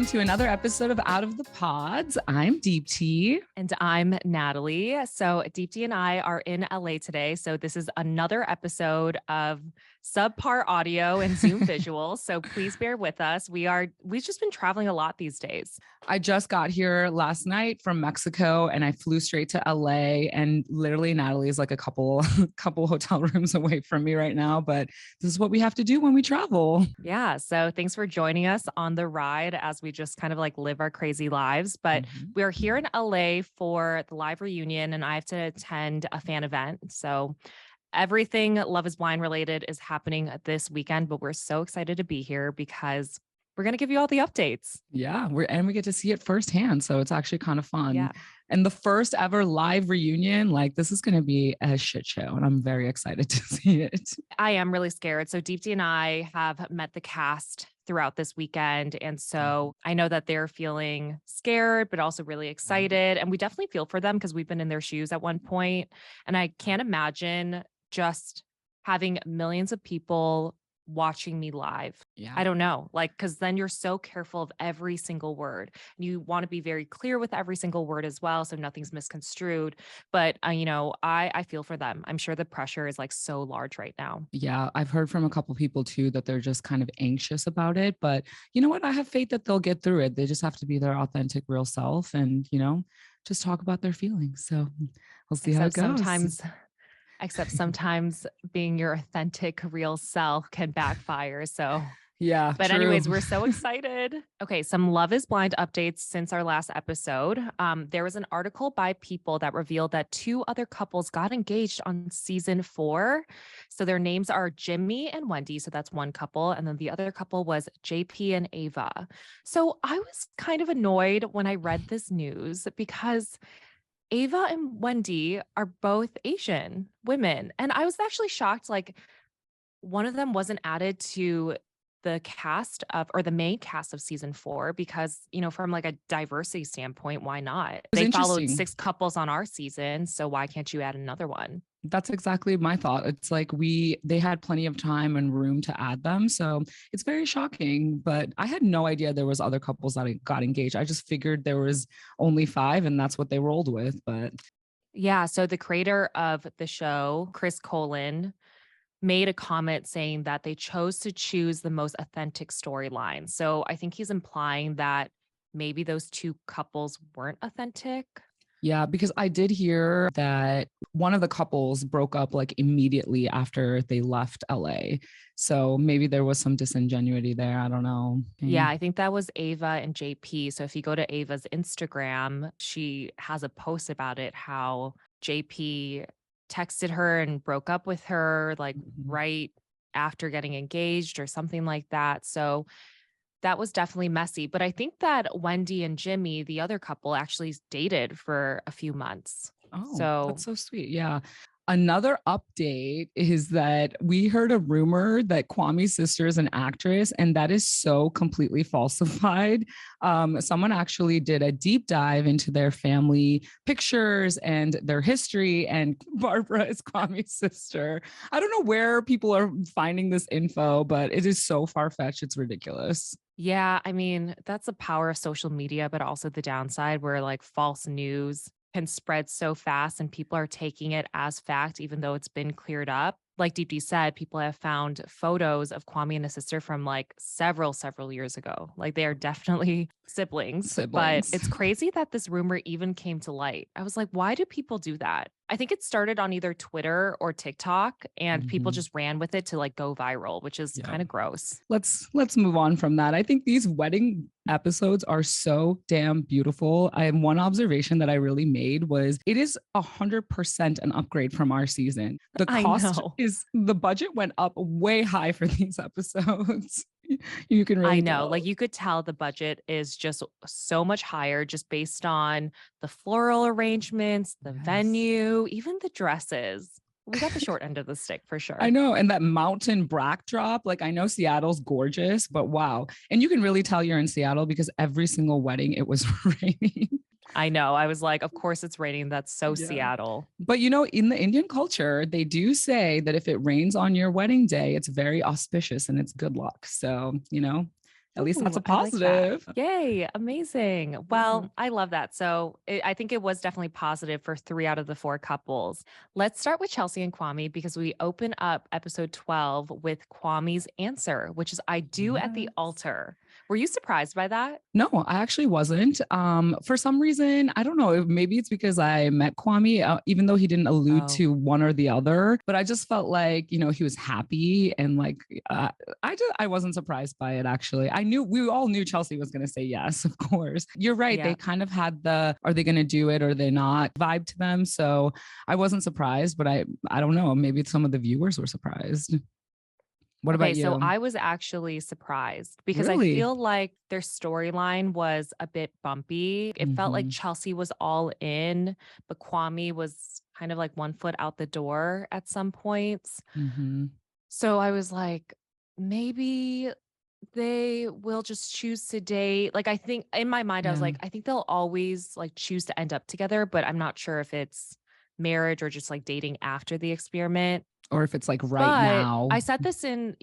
welcome to another episode of Out of the Pods. I'm Deepti. And I'm Natalie. So Deepti and I are in LA today. So this is another episode of subpar audio and Zoom visuals. So please bear with us. We've just been traveling a lot these days. I just got here last night from Mexico and I flew straight to LA, and literally Natalie is like a couple hotel rooms away from me right now, but this is what we have to do when we travel. Yeah. So thanks for joining us on the ride as we just kind of like live our crazy lives. But we're here in LA for the live reunion and I have to attend a fan event. So everything Love is Blind related is happening this weekend, but we're so excited to be here because we're going to give you all the updates. Yeah, we get to see it firsthand. So it's actually kind of fun. Yeah. And the first ever live reunion, like this is going to be a shit show. And I'm very excited to see it. I am really scared. So Deepti and I have met the cast throughout this weekend. And so I know that they're feeling scared, but also really excited. And we definitely feel for them because we've been in their shoes at one point. And I can't imagine just having millions of people watching me live. Yeah. I don't know, because then you're so careful of every single word. You want to be very clear with every single word as well, so nothing's misconstrued. But I feel for them. I'm sure the pressure is like so large right now. Yeah, I've heard from a couple people too that they're just kind of anxious about it. But you know what? I have faith that they'll get through it. They just have to be their authentic, real self, and just talk about their feelings. So we'll see how it goes. Except sometimes being your authentic, real self can backfire. So, yeah. But true. anyways, we're so excited. Okay, some Love is Blind updates since our last episode. There was an article by People that revealed that two other couples got engaged on season 4. So their names are Jimmy and Wendy. So that's one couple. And then the other couple was JP and Ava. So I was kind of annoyed when I read this news because Ava and Wendy are both Asian women. And I was actually shocked, one of them wasn't added to the main cast of season 4 because, from like a diversity standpoint, why not? They followed 6 couples on our season. So why can't you add another one? That's exactly my thought. It's like they had plenty of time and room to add them. So it's very shocking, but I had no idea there was other couples that got engaged. I just figured there was only 5 and that's what they rolled with. But yeah. So the creator of the show, Chris Colin, made a comment saying that they chose to choose the most authentic storyline. So I think he's implying that maybe those 2 couples weren't authentic. Yeah, because I did hear that one of the couples broke up like immediately after they left LA. So maybe there was some disingenuity there. I don't know. Yeah, I think that was Ava and JP. So if you go to Ava's Instagram, she has a post about it, how JP texted her and broke up with her right after getting engaged or something like that. So that was definitely messy. But I think that Wendy and Jimmy, the other couple, actually dated for a few months. Oh, so that's so sweet. Yeah. Another update is that we heard a rumor that Kwame's sister is an actress, and that is so completely falsified. Someone actually did a deep dive into their family pictures and their history, and Barbara is Kwame's sister. I don't know where people are finding this info, but it is so far-fetched. It's ridiculous. Yeah, I mean, that's the power of social media, but also the downside where false news can spread so fast and people are taking it as fact, even though it's been cleared up. Like Deepti said, people have found photos of Kwame and his sister from several years ago. They are definitely siblings. But it's crazy that this rumor even came to light. I was like, why do people do that? I think it started on either Twitter or TikTok and people just ran with it to go viral, which is kind of gross. Let's move on from that. I think these wedding episodes are so damn beautiful. One observation that I really made was it is 100% an upgrade from our season. The cost the budget went up way high for these episodes. You can really tell. You could tell the budget is just so much higher just based on the floral arrangements, the venue, even the dresses. We got the short end of the stick for sure. I know. And that mountain backdrop, I know Seattle's gorgeous, but wow. And you can really tell you're in Seattle because every single wedding, it was raining. I know. I was like, of course it's raining. That's so Seattle. But in the Indian culture, they do say that if it rains on your wedding day, it's very auspicious and it's good luck. So, At least that's Ooh, a I like that. positive. Yay, amazing. Yeah. Well, I love that. So I think it was definitely positive for 3 out of the 4 couples. Let's start with Chelsea and Kwame because we open up episode 12 with Kwame's answer, which is I do at the Yes. altar. Were you surprised by that? No, I actually wasn't. For some reason, I don't know. Maybe it's because I met Kwame, even though he didn't allude Oh, to one or the other. But I just felt like he was happy and like I wasn't surprised by it. Actually, we all knew Chelsea was going to say yes. Of course, you're right. yeah. They kind of had the "Are they going to do it or they not" vibe to them. So I wasn't surprised, but I don't know. Maybe some of the viewers were surprised. What about Okay, so you? I was actually surprised because I Really? feel like their storyline was a bit bumpy. It felt like Mm-hmm. Chelsea was all in, but Kwame was kind of like 1 foot out the door at some points. Mm-hmm. So I was like, maybe they will just choose to date. Like, I think in my mind, I was Yeah. like, I think they'll always like choose to end up together, but I'm not sure if it's marriage or just like dating after the experiment. Or if it's like right But now. I said this in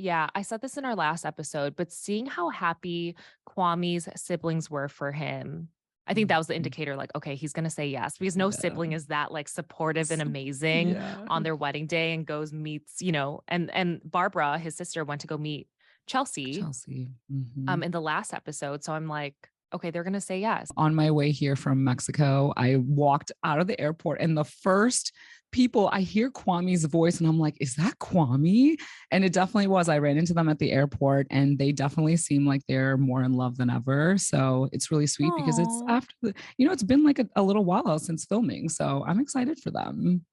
our last episode, but seeing how happy Kwame's siblings were for him, I think that was the Mhm. indicator, like, okay, he's gonna say yes because no Yeah. sibling is that like supportive and amazing Yeah. on their wedding day and goes meets, and Barbara, his sister, went to go meet Chelsea Chelsea. Mhm. in the last episode. So I'm like, okay, they're gonna say yes. On my way here from Mexico, I walked out of the airport and the first people I hear Kwame's voice and I'm like, is that Kwame? And it definitely was. I ran into them at the airport and they definitely seem like they're more in love than ever. So it's really sweet because it's Oh. after it's been like a little while since filming. So I'm excited for them.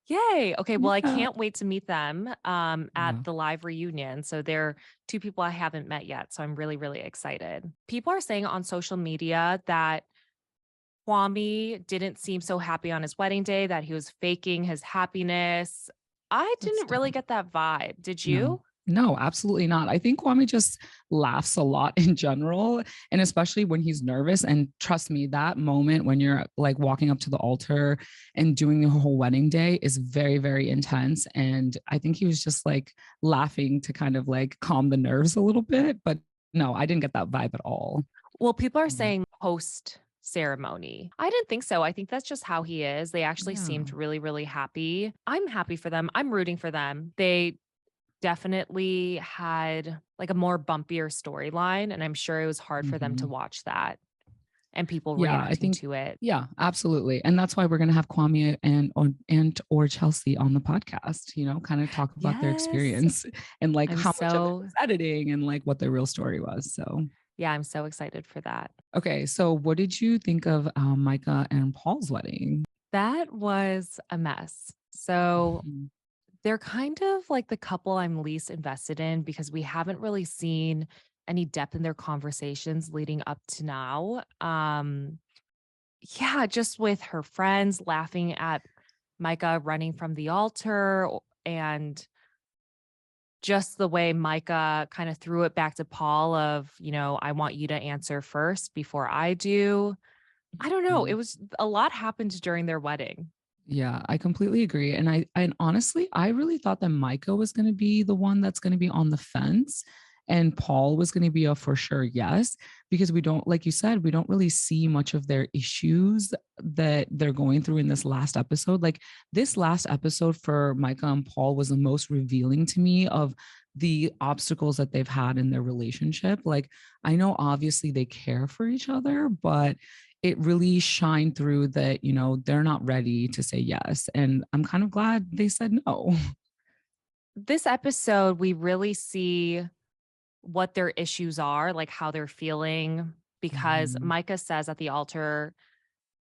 Yay. Okay. Well, I Yeah. can't wait to meet them at Yeah. the live reunion. So they're 2 people I haven't met yet. So I'm really, really excited. People are saying on social media that Kwame didn't seem so happy on his wedding day, that he was faking his happiness. I That's didn't really tough. get that vibe. Did No, you? no, absolutely not. I think Kwame just laughs a lot in general, and especially when he's nervous. And trust me, that moment when you're like walking up to the altar and doing the whole wedding day is very, very intense. And I think he was just like laughing to kind of like calm the nerves a little bit. But no, I didn't get that vibe at all. Well, people are Mm. saying post ceremony. I didn't think so. I think that's just how he is. They actually Yeah. seemed really, really happy. I'm happy for them. I'm rooting for them. They definitely had like a more bumpier storyline, and I'm sure it was hard for them to Mhm. watch that and people Yeah, I reacting think to it. yeah, absolutely. And that's why we're going to have Kwame and or Chelsea on the podcast, kind of talk about their Yes. experience and like I'm how much of it so was editing and like what their real story was. So, yeah, I'm so excited for that. okay. So what did you think of Micah and Paul's wedding? That was a mess. So Mhm. they're kind of like the couple I'm least invested in because we haven't really seen any depth in their conversations leading up to now. Yeah, just with her friends laughing at Micah running from the altar and just the way Micah kind of threw it back to Paul of, I want you to answer first before I do. I don't know. It Mhm. was a lot happened during their wedding. Yeah, I completely agree. And honestly, I really thought that Micah was going to be the one that's going to be on the fence and Paul was going to be a for sure yes, because we don't, like you said, we don't really see much of their issues that they're going through in this last episode. Like this last episode for Micah and Paul was the most revealing to me of the obstacles that they've had in their relationship. Like I know obviously they care for each other, but it really shined through that, they're not ready to say yes. And I'm kind of glad they said no. This episode, we really see what their issues are, like how they're feeling, because Mhm. Micah says at the altar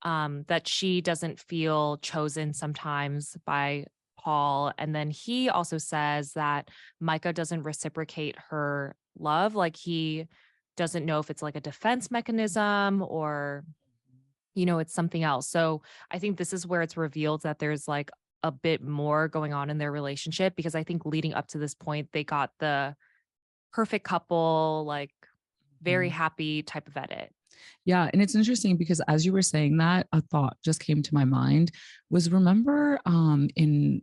that she doesn't feel chosen sometimes by Paul. And then he also says that Micah doesn't reciprocate her love. Like he doesn't know if it's like a defense mechanism or, it's something else. So I think this is where it's revealed that there's like a bit more going on in their relationship because I think leading up to this point, they got the perfect couple, like very Mhm. happy type of edit. Yeah. And it's interesting because as you were saying that, a thought just came to my mind was remember in,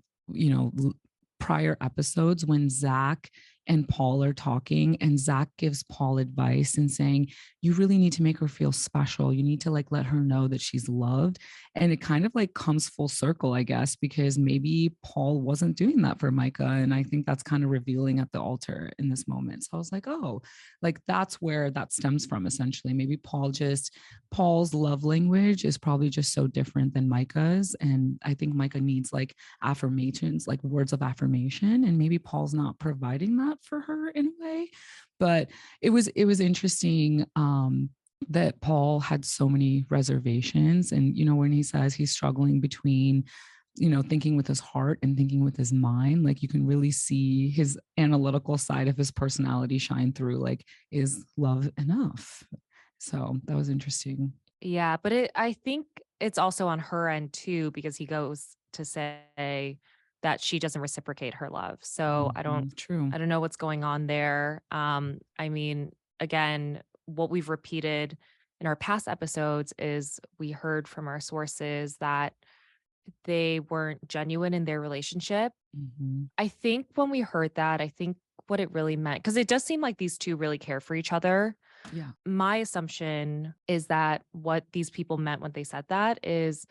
prior episodes when Zach and Paul are talking, and Zach gives Paul advice and saying, you really need to make her feel special. You need to like let her know that she's loved. And it kind of like comes full circle, I guess, because maybe Paul wasn't doing that for Micah. And I think that's kind of revealing at the altar in this moment. So I was like, oh, like that's where that stems from essentially. Maybe Paul's love language is probably just so different than Micah's. And I think Micah needs like affirmations, like words of affirmation. And maybe Paul's not providing that for her in a way. But it was interesting that Paul had so many reservations. And, when he says he's struggling between, thinking with his heart and thinking with his mind, like you can really see his analytical side of his personality shine through, like, is love enough? So that was interesting. Yeah, but I think it's also on her end too, because he goes to say that she doesn't reciprocate her love. So True. I don't know what's going on there. I mean, again, what we've repeated in our past episodes is we heard from our sources that they weren't genuine in their relationship. Mhm. I think when we heard that, I think what it really meant, because it does seem like these two really care for each other. Yeah. My assumption is that what these people meant when they said that is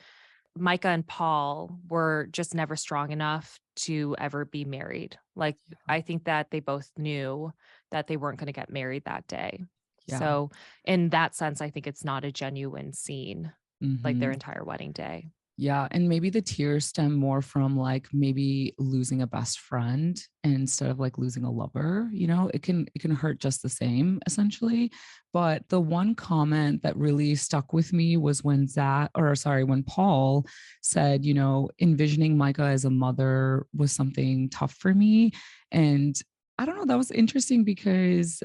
Micah and Paul were just never strong enough to ever be married. Like, Yeah. I think that they both knew that they weren't going to get married that day. Yeah. So, in that sense, I think it's not a genuine scene, like their Mhm. entire wedding day. Yeah, and maybe the tears stem more from like maybe losing a best friend instead of like losing a lover. It can hurt just the same essentially. But the one comment that really stuck with me was when Paul said, envisioning Micah as a mother was something tough for me. And I don't know, that was interesting because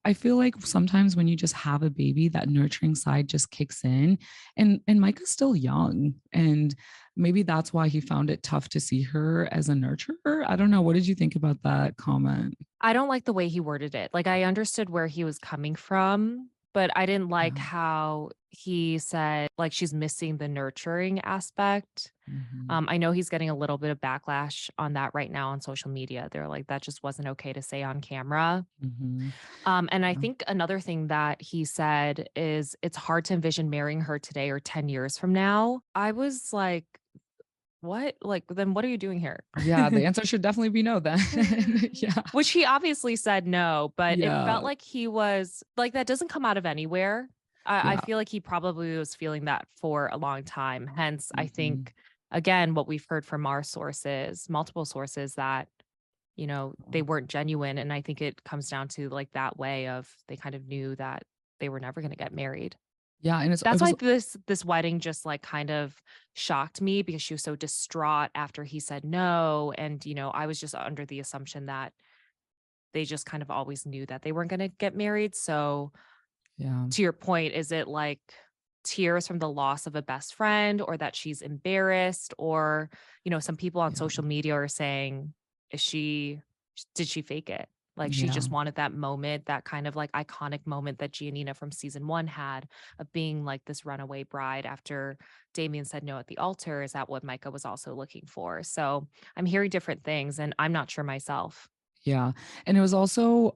I feel like sometimes when you just have a baby, that nurturing side just kicks in. And Micah's still young. And maybe that's why he found it tough to see her as a nurturer. I don't know. What did you think about that comment? I don't like the way he worded it. Like, I understood where he was coming from, but I didn't like Yeah. how he said, like, she's missing the nurturing aspect. Mhm. I know he's getting a little bit of backlash on that right now on social media. They're like, that just wasn't okay to say on camera. Mhm. And I Yeah. think another thing that he said is it's hard to envision marrying her today or 10 years from now. I was like, what? Like, then what are you doing here? Yeah, the answer should definitely be no then. Yeah. Which he obviously said no, but it Yeah. felt like he was like, that doesn't come out of anywhere. I Yeah. feel like he probably was feeling that for a long time. Hence, I Mhm. think, again, what we've heard from our sources, multiple sources, that, they weren't genuine. And I think it comes down to like that way of they kind of knew that they were never going to get married. Yeah, and it That's why was this wedding just like kind of shocked me, because she was so distraught after he said no. And, I was just under the assumption that they just kind of always knew that they weren't gonna get married. So, yeah. to your point, is it like tears from the loss of a best friend, or that she's embarrassed? Or, some people on Yeah. social media are saying, is she did she fake it? Like, she Yeah. just wanted that moment, that kind of like iconic moment that Giannina from season 1 had, of being like this runaway bride after Damien said no at the altar. Is that what Micah was also looking for? So, I'm hearing different things, and I'm not sure myself. Yeah. And it was also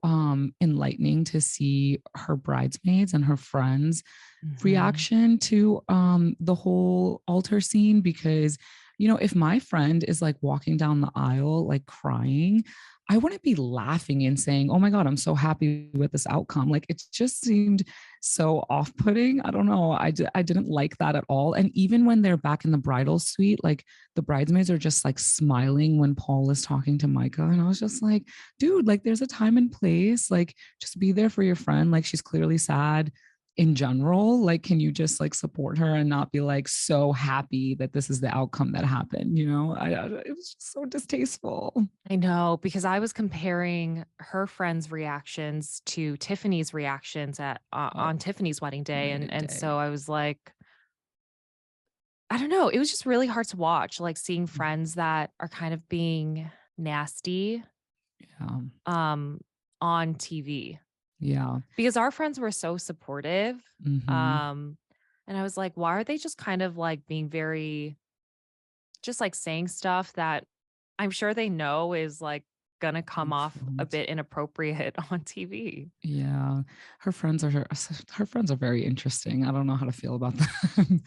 enlightening to see her bridesmaids and her friends Mhm. reaction to the whole altar scene, because if my friend is like walking down the aisle like crying, I wouldn't be laughing and saying, oh my god, I'm so happy with this outcome. Like, it just seemed so off-putting. I don't know, I didn't like that at all. And even when they're back in the bridal suite, like the bridesmaids are just like smiling when Paul is talking to Micah, and I was just like, dude, like there's a time and place, like just be there for your friend. Like, she's clearly sad in general. Like, can you just like support her and not be like so happy that this is the outcome that happened? It was just so distasteful. I know, because I was comparing her friends' reactions to Tiffany's reactions at Oh, on Tiffany's wedding day, and wedding and day. so I was like, I don't know, it was just really hard to watch, like seeing Mhm. friends that are kind of being nasty Yeah. um on TV, Yeah. because our friends were so supportive. Hmm. Um and I was like, why are they just kind of like being very, just like saying stuff that I'm sure they know is like gonna come off a bit inappropriate on TV. Yeah. Her friends are very interesting. I don't know how to feel about them.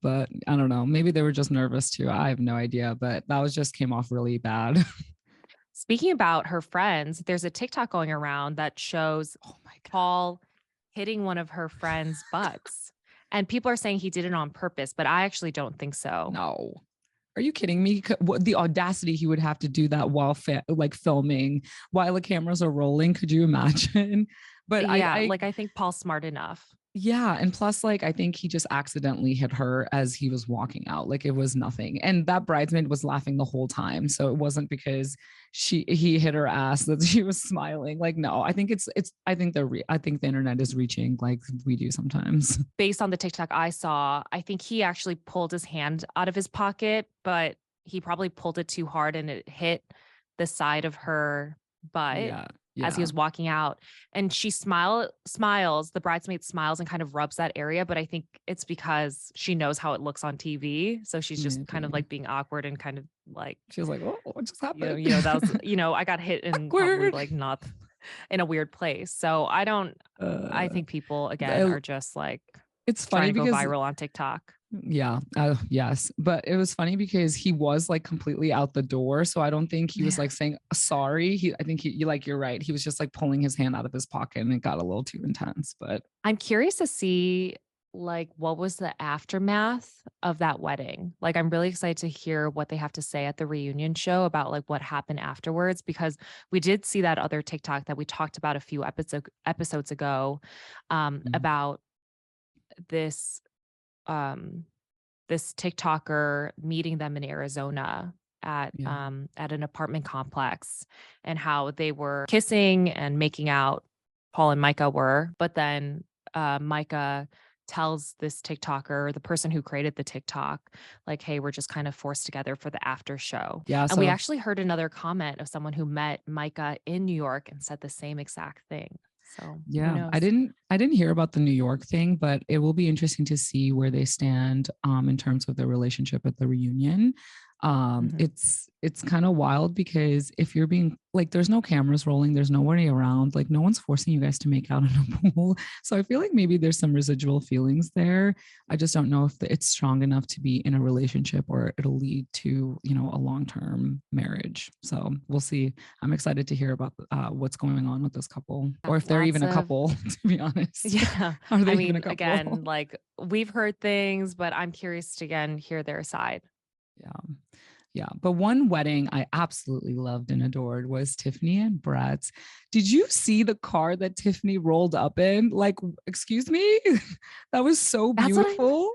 But I don't know. Maybe they were just nervous too. I have no idea. But that was just came off really bad. Speaking about her friends, there's a TikTok going around that shows Oh my God. Paul hitting one of her friends' butts. And people are saying he did it on purpose, but I actually don't think so. No. Are you kidding me? What the audacity he would have to do that while filming, while the cameras are rolling. Could you imagine? But Yeah, I I think Paul's smart enough. yeah, and plus, like, I think he just accidentally hit her as he was walking out. Like, it was nothing, and that bridesmaid was laughing the whole time, so it wasn't because he hit her ass that she was smiling. Like, no, I think I think I think the internet is reaching like we do sometimes. Based on the TikTok I saw, I think he actually pulled his hand out of his pocket, but he probably pulled it too hard and it hit the side of her butt Yeah, as he yeah, was walking out. And she smiles, the bridesmaid smiles and kind of rubs that area, but I think it's because she knows how it looks on TV. So she's just kind of maybe. like being awkward and kind of like, She was like, "Oh, what just happened?" that was, I got hit in probably Awkward. like not in a weird place. So I think people again are just like It's trying funny to go because viral on TikTok. yeah, yes, but it was funny because he was like completely out the door, so I don't think he was like saying sorry. I think you're right. He was just like pulling his hand out of his pocket, and it got a little too intense. But I'm curious to see like what was the aftermath of that wedding. Like I'm really excited to hear what they have to say at the reunion show about like what happened afterwards, because we did see that other TikTok that we talked about a few episodes ago, about this this TikToker meeting them in Arizona yeah, at an apartment complex, and how they were kissing and making out. Paul and Micah were, but then Micah tells this TikToker, the person who created the TikTok, like, "Hey, we're just kind of forced together for the after show." yeah. And we So actually heard another comment of someone who met Micah in New York and said the same exact thing. So who yeah, knows? I didn't hear about the New York thing, but it will be interesting to see where they stand in terms of their relationship at the reunion. Mhm. It's kind of wild because if you're being like, there's no cameras rolling, there's nobody around, like no one's forcing you guys to make out in a pool. So I feel like maybe there's some residual feelings there. I just don't know if it's strong enough to be in a relationship or it'll lead to, a long-term marriage. So we'll see. I'm excited to hear about what's going on with this couple, or if they're Lots even a of couple, to be honest. Yeah. Are I they even a mean, couple? again, like we've heard things, but I'm curious to again hear their side. Yeah. Yeah. But one wedding I absolutely loved and adored was Tiffany and Brett's. Did you see the car that Tiffany rolled up in? Like, excuse me? That was so That's what beautiful.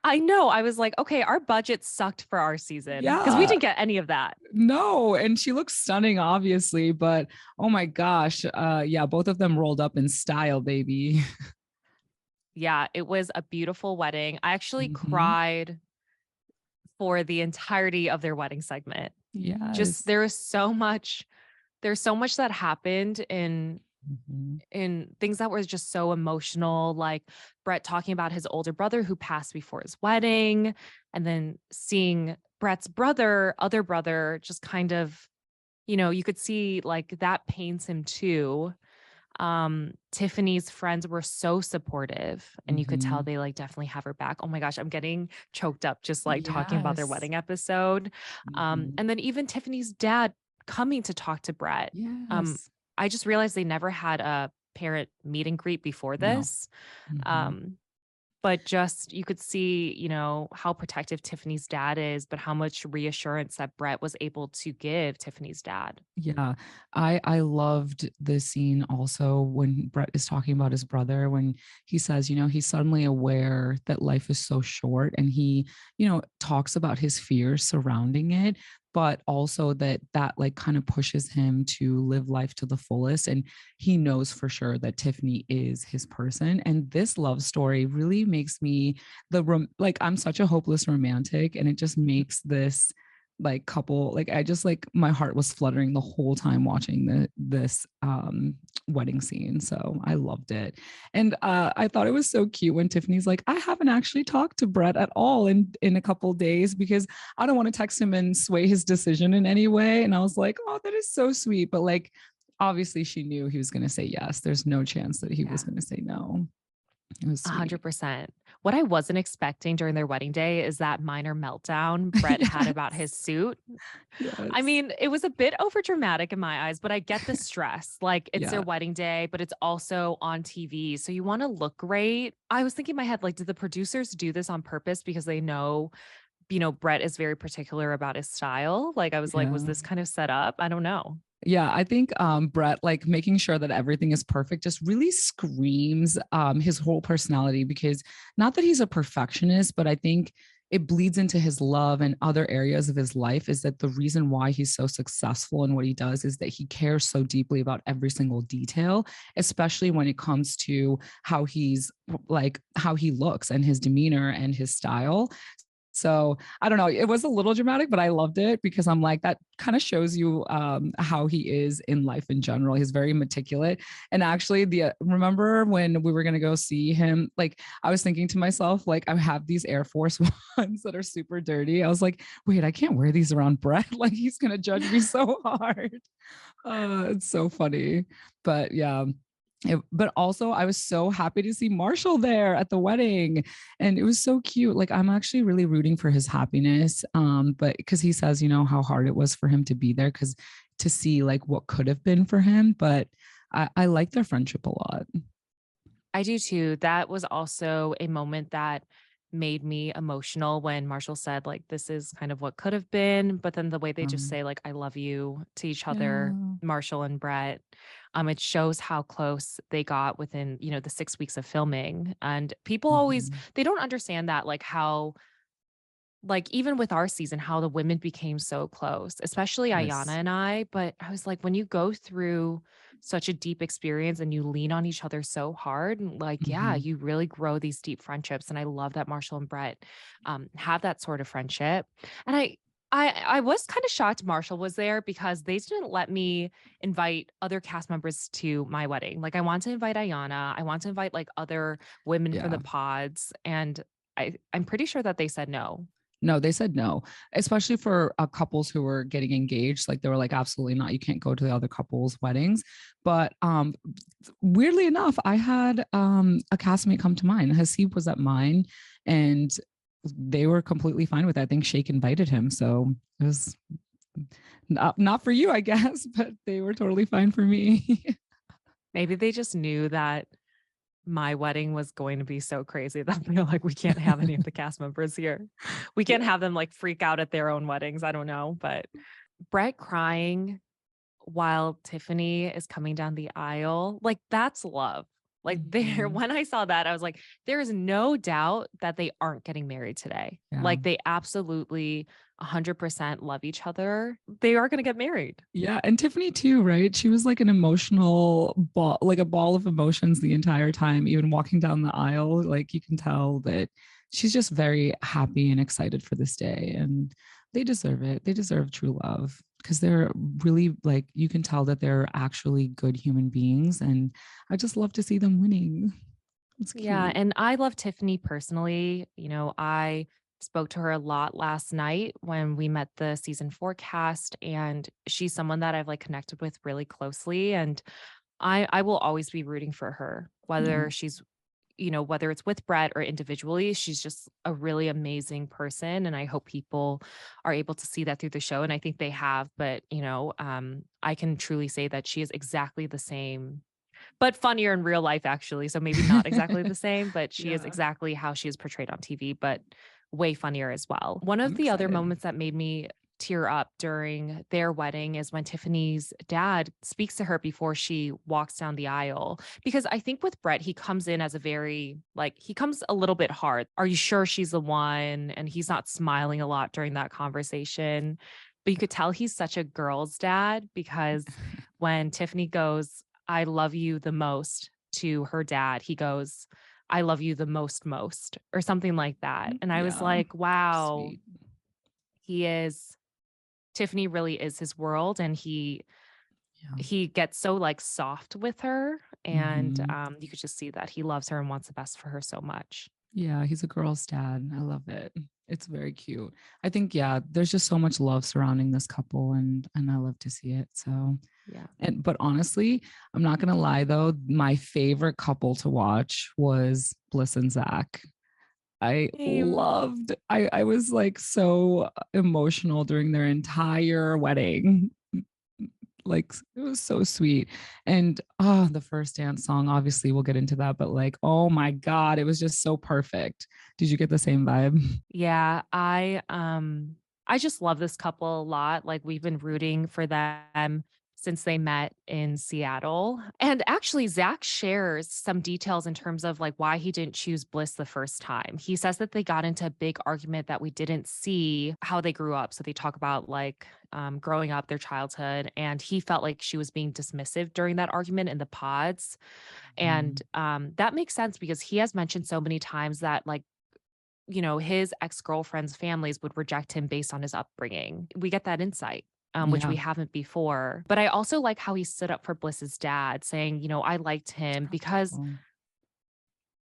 I know. I was like, okay, our budget sucked for our season because we Yeah. didn't get any of that. No. And she looks stunning, obviously, but oh my gosh. Yeah, both of them rolled up in style, baby. Yeah, it was a beautiful wedding. I actually Mhm. cried for the entirety of their wedding segment. Just Yes. there's so much that happened Mhm. in things that was just so emotional, like Brett talking about his older brother who passed before his wedding, and then seeing Brett's other brother, just kind of, you could see like that pains him too. Tiffany's friends were so supportive and you could tell Mhm. they like definitely have her back. Oh my gosh, I'm getting choked up just like talking about their Yes. wedding episode. Mhm. And then even Tiffany's dad coming to talk to Brett. Um, Yes. I just realized they never had a parent meet and greet before No. this. Mhm. Um, but just you could see, how protective Tiffany's dad is, but how much reassurance that Brett was able to give Tiffany's dad. Yeah, I loved the scene also when Brett is talking about his brother when he says, he's suddenly aware that life is so short and he, talks about his fears surrounding it, but also that like kind of pushes him to live life to the fullest and he knows for sure that Tiffany is his person and this love story really makes me like I'm such a hopeless romantic and it just makes this like couple. Like I just like my heart was fluttering the whole time watching this wedding scene. So I loved it. And I thought it was so cute when Tiffany's like, I haven't actually talked to Brett at all in a couple days because I don't want to text him and sway his decision in any way. And I was like, oh, that is so sweet. But like obviously she knew he was going to say yes. There's no chance that he was going to say no. It was sweet. 100%. What I wasn't expecting during their wedding day is that minor meltdown Brett had about his suit. Yes. I mean, it was a bit over dramatic in my eyes, but I get the stress. Like it's their wedding day, but it's also on TV. So you want to look great. I was thinking in my head, like, did the producers do this on purpose because they know, Brett is very particular about his style? Like I was like, was this kind of set up? I don't know. Yeah, I think Brett, like making sure that everything is perfect, just really screams his whole personality, because not that he's a perfectionist, but I think it bleeds into his love and other areas of his life. Is that the reason why he's so successful in what he does is that he cares so deeply about every single detail, especially when it comes to how he's like, how he looks and his demeanor and his style. So I don't know. It was a little dramatic, but I loved it because I'm like, that kind of shows you how he is in life in general. He's very meticulous. And actually, remember when we were going to go see him, like I was thinking to myself, like I have these Air Force Ones that are super dirty. I was like, wait, I can't wear these around Brett. Like he's going to judge me so hard. It's so funny. But yeah. But also I was so happy to see Marshall there at the wedding, and it was so cute. Like I'm actually really rooting for his happiness, but because he says, how hard it was for him to be there, because to see like what could have been for him. But I like their friendship a lot. I do too. That was also a moment that made me emotional when Marshall said, like, this is kind of what could have been. But then the way they just say, like, I love you to each other, Marshall and Brett, it shows how close they got within, the 6 weeks of filming. And people always, they don't understand that, like, how, like, even with our season, how the women became so close, especially Ayanna and I. But I was like, when you go through such a deep experience and you lean on each other so hard, like, yeah, you really grow these deep friendships. And I love that Marshall and Brett have that sort of friendship. And I was kind of shocked Marshall was there because they didn't let me invite other cast members to my wedding. Like I want to invite Ayanna. I want to invite like other women from the pods. And I'm pretty sure that they said no. No, they said no, especially for couples who were getting engaged. Like they were like, absolutely not. You can't go to the other couples' weddings. But weirdly enough, I had a castmate come to mine. Hasib was at mine, and they were completely fine with it. I think Shake invited him, so it was not for you, I guess, but they were totally fine for me. Maybe they just knew that my wedding was going to be so crazy that they're like, we can't have any of the cast members here. We can't have them like freak out at their own weddings. I don't know. But Brett crying while Tiffany is coming down the aisle, like that's love. Like when I saw that, I was like, there is no doubt that they aren't getting married today. Yeah. Like they absolutely 100% love each other. They are going to get married. Yeah. And Tiffany too, right? She was like an emotional ball, like a ball of emotions the entire time, even walking down the aisle. Like you can tell that she's just very happy and excited for this day. And they deserve it. They deserve true love because they're really like, you can tell that they're actually good human beings. And I just love to see them winning. It's cute. Yeah. And I love Tiffany personally. I spoke to her a lot last night when we met the season 4 cast, and she's someone that I've like connected with really closely. And I will always be rooting for her, whether she's, whether it's with Brett or individually. She's just a really amazing person. And I hope people are able to see that through the show. And I think they have, but I can truly say that she is exactly the same, but funnier in real life, actually. So maybe not exactly the same, but she is exactly how she is portrayed on TV, but way funnier as well. One of the other moments that made me tear up during their wedding is when Tiffany's dad speaks to her before she walks down the aisle. Because I think with Brett, he comes in as he comes a little bit hard. Are you sure she's the one? And he's not smiling a lot during that conversation. But you could tell he's such a girl's dad, because when Tiffany goes, I love you the most to her dad, he goes, I love you the most, or something like that. And I was like, wow, he is Tiffany really is his world, and he gets so like soft with her, and you could just see that he loves her and wants the best for her so much. Yeah, he's a girl's dad. I love it. It's very cute. I think, yeah, there's just so much love surrounding this couple, and I love to see it. So Yeah. But honestly, I'm not gonna lie though, my favorite couple to watch was Bliss and Zach. I was like so emotional during their entire wedding. Like it was so sweet. And the first dance song, obviously we'll get into that, but like, oh my God, it was just so perfect. Did you get the same vibe? Yeah, I just love this couple a lot. Like we've been rooting for them since they met in Seattle. And actually, Zach shares some details in terms of like why he didn't choose Bliss the first time. He says that they got into a big argument that we didn't see how they grew up. So they talk about like growing up, their childhood, and he felt like she was being dismissive during that argument in the pods. And that makes sense because he has mentioned so many times that like his ex-girlfriend's families would reject him based on his upbringing. We get that insight, which Yeah. we haven't before. But I also like how he stood up for Bliss's dad, saying, I liked him because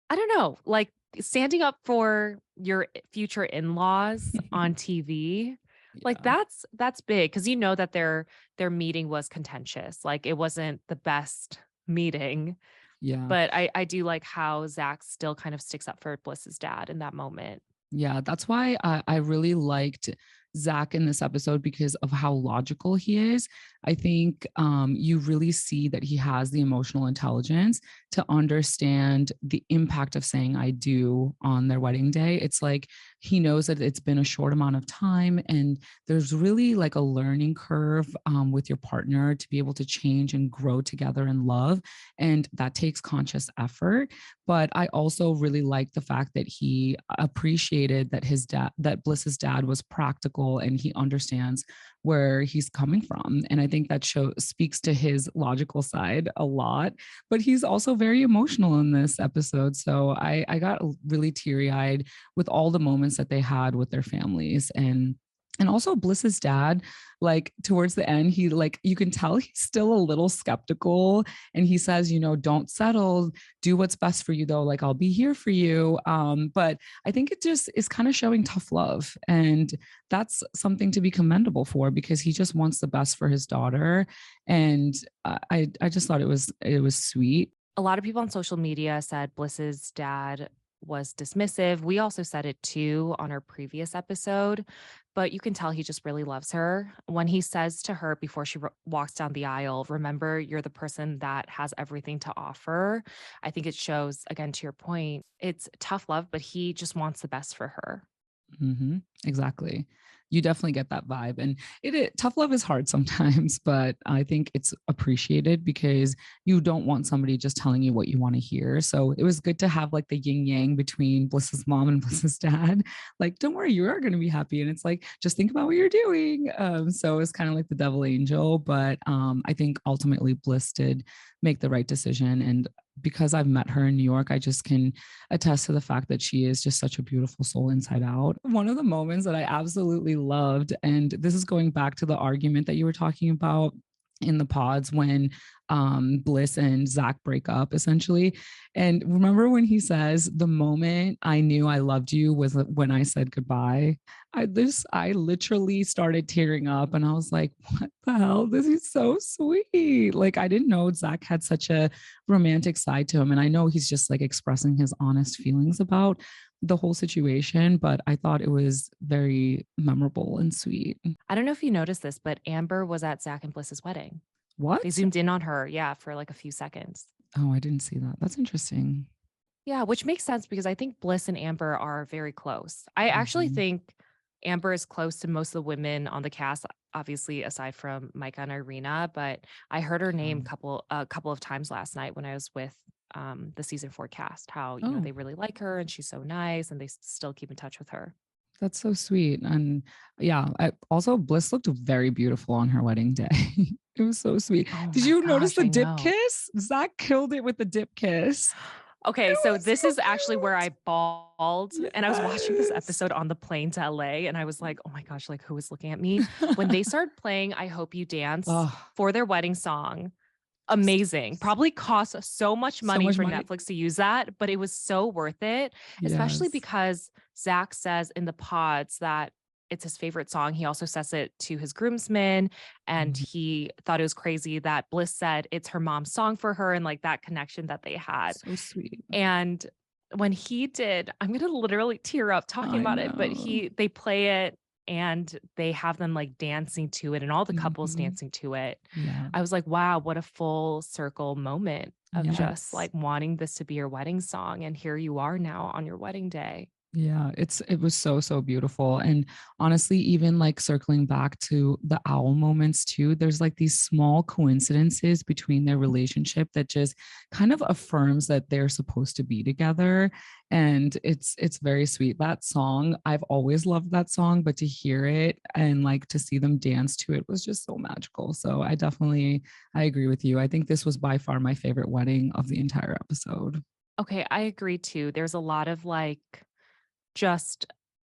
I don't know, like standing up for your future in-laws on TV, like Yeah. that's big because that their meeting was contentious. Like it wasn't the best meeting. Yeah. But I do like how Zach still kind of sticks up for Bliss's dad in that moment. Yeah, that's why I really liked Zach in this episode because of how logical he is. I think you really see that he has the emotional intelligence to understand the impact of saying I do on their wedding day. It's like he knows that it's been a short amount of time and there's really like a learning curve with your partner to be able to change and grow together in love. And that takes conscious effort. But I also really like the fact that he appreciated that that Bliss's dad was practical and he understands where he's coming from. And I think that speaks to his logical side a lot, but he's also very emotional in this episode. So I got really teary eyed with all the moments that they had with their families. And also Bliss's dad, like towards the end, he like, you can tell he's still a little skeptical. And he says, don't settle, do what's best for you though. Like I'll be here for you. But I think it just is kind of showing tough love. And that's something to be commendable for because he just wants the best for his daughter. And I just thought it was sweet. A lot of people on social media said Bliss's dad was dismissive. We also said it too on our previous episode, but you can tell he just really loves her. When he says to her before she walks down the aisle, remember, you're the person that has everything to offer. I think it shows, again, to your point, it's tough love, but he just wants the best for her. Exactly. You definitely get that vibe. And tough love is hard sometimes, but I think it's appreciated because you don't want somebody just telling you what you want to hear. So it was good to have like the yin yang between Bliss's mom and Bliss's dad. Like, don't worry, you are going to be happy. And it's like, just think about what you're doing. So it's kind of like the devil angel, but I think ultimately Bliss did make the right decision. And because I've met her in New York, I just can attest to the fact that she is just such a beautiful soul inside out. One of the moments that I absolutely loved, and this is going back to the argument that you were talking about in the pods when Bliss and Zach break up essentially. And remember when he says, the moment I knew I loved you was when I said goodbye. I literally started tearing up and I was like, what the hell? This is so sweet. Like I didn't know Zach had such a romantic side to him. And I know he's just like expressing his honest feelings about the whole situation, but I thought it was very memorable and sweet. I don't know if you noticed this, but Amber was at Zach and Bliss's wedding. What? They zoomed in on her, yeah, for like a few seconds. Oh, I didn't see that. That's interesting. Yeah, which makes sense because I think Bliss and Amber are very close. I actually think Amber is close to most of the women on the cast, obviously aside from Micah and Irina, but I heard her name a couple of times last night when I was with the season 4 cast, how they really like her and she's so nice and they still keep in touch with her. That's so sweet. And yeah, also Bliss looked very beautiful on her wedding day. It was so sweet. Did you notice the dip kiss? Zach killed it with the dip kiss. Okay, so this so is actually where I bawled. And I was watching this Yes. episode on the plane to LA, and I was like, oh my gosh, like who is looking at me? When they started playing I Hope You Dance Oh, for their wedding song, just amazing. Probably cost so much so money much for money. Netflix to use that, but it was so worth it, especially Yes. because Zach says in the pods that it's his favorite song. He also says it to his groomsmen, and Mhm. he thought it was crazy that Bliss said it's her mom's song for her and like that connection that they had. So sweet. And when he did, I'm gonna literally tear up talking I about it, but know. they play it and they have them like dancing to it and all the couples Mhm. dancing to it. Yeah. I was like, wow, what a full circle moment of just Yes. like wanting this to be your wedding song. And here you are now on your wedding day. Yeah, it was so beautiful. And honestly, even like circling back to the owl moments too, there's like these small coincidences between their relationship that just kind of affirms that they're supposed to be together. And it's very sweet. That song, I've always loved that song, but to hear it and like to see them dance to it was just so magical. So I agree with you. I think this was by far my favorite wedding of the entire episode. Okay, I agree too. There's a lot of like just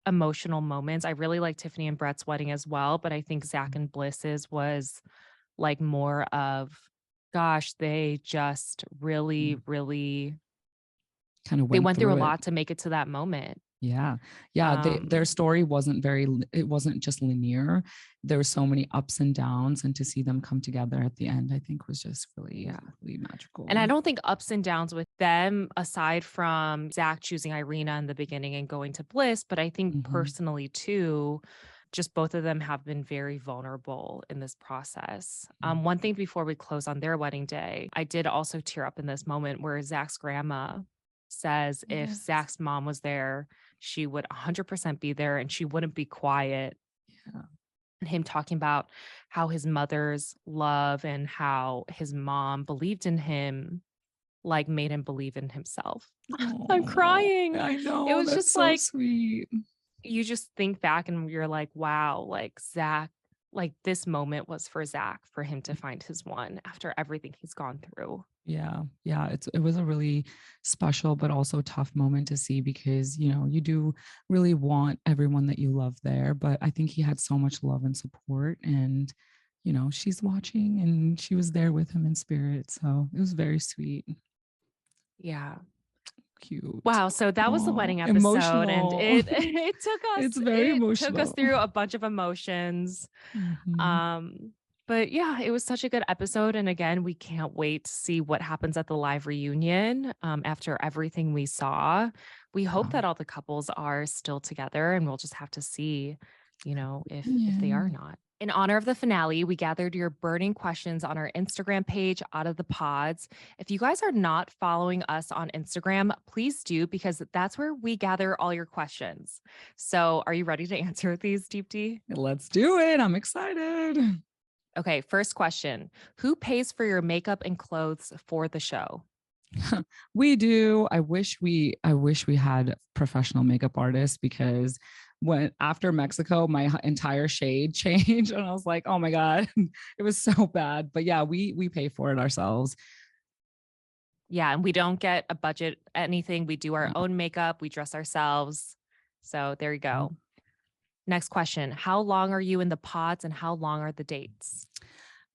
emotional moments. I really like Tiffany and Brett's wedding as well, but I think Zach and Bliss's was like more of, gosh, they just really, really, Kind of they went went through a through it. lot to make it to that moment. Yeah. Yeah. Their Um, story wasn't it wasn't just linear. There were so many ups and downs. And to see them come together at the end, I think was just really, yeah. really And magical. I don't think ups and downs with them, aside from Zach choosing Irina in the beginning and going to Bliss, but I think Mhm. personally too, just both of them have been very vulnerable in this process. Mm. One thing before we close on their wedding day, I did also tear up in this moment where Zach's grandma says if Yes. Zach's mom was there, she would 100% be there and she wouldn't be quiet. Yeah. And him talking about how his mother's love and how his mom believed in him, like made him believe in himself. I'm Oh, crying. I It know. was That's just so like, sweet. you just think back and you're like, wow, like Zach, like this moment was for Zach for him to find his one after everything he's gone through. Yeah. Yeah. It was a really special, but also tough moment to see because, you do really want everyone that you love there. But I think he had so much love and support. And, she's watching and she was there with him in spirit. So it was very sweet. Yeah. Cute. Wow. So that was the Oh, wedding episode, and emotional. it It's very it took us emotional. through a bunch of emotions. Mhm. Um, but yeah, it was such a good episode. And again, we can't wait to see what happens at the live reunion after everything we saw. We hope Yeah. that all the couples are still together, and we'll just have to see, if they are Yeah. not. In honor of the finale, we gathered your burning questions on our Instagram page, Out of the Pods. If you guys are not following us on Instagram, please do, because that's where we gather all your questions. So are you ready to answer these, Deepti? Let's do it. I'm excited. Okay, first question. Who pays for your makeup and clothes for the show? We do. I wish we had professional makeup artists because when after Mexico, my entire shade changed and I was like, oh my God, it was so bad. But yeah, we pay for it ourselves. Yeah, and we don't get a budget anything. We do our No. own makeup, we dress ourselves. So there you Yeah. go. Next question. How long are you in the pods and how long are the dates?